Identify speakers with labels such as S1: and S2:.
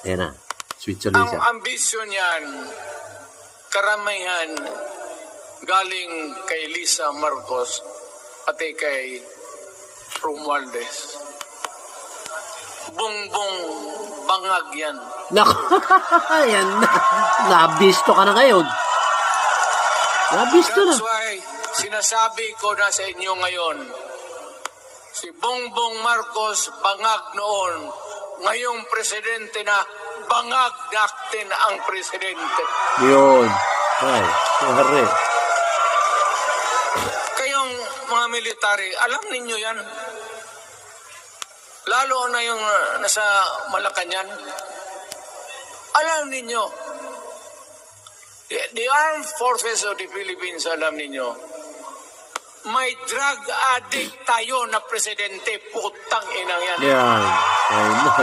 S1: Ayan na. Sweet
S2: Ang
S1: solution.
S2: ambisyon niyan, karamihan galing kay Lisa Marcos pati kay Romualdez. Bongbong bangag yan.
S1: Naku, ayan na. Nabisto ka na ngayon. Nabisto na.
S2: That's why sinasabi ko na sa inyo ngayon, si Bongbong Marcos bangag noon, ngayong presidente na, bangag natin ang presidente.
S1: Yun. Ay, pare.
S2: Kayong mga military, alam ninyo yan. Lalo na yung nasa Malacanang. Alam ninyo. The Armed Forces of the Philippines, alam ninyo. May drug addict tayo na presidente. Putang inang yan.
S1: Yan. Ayun na.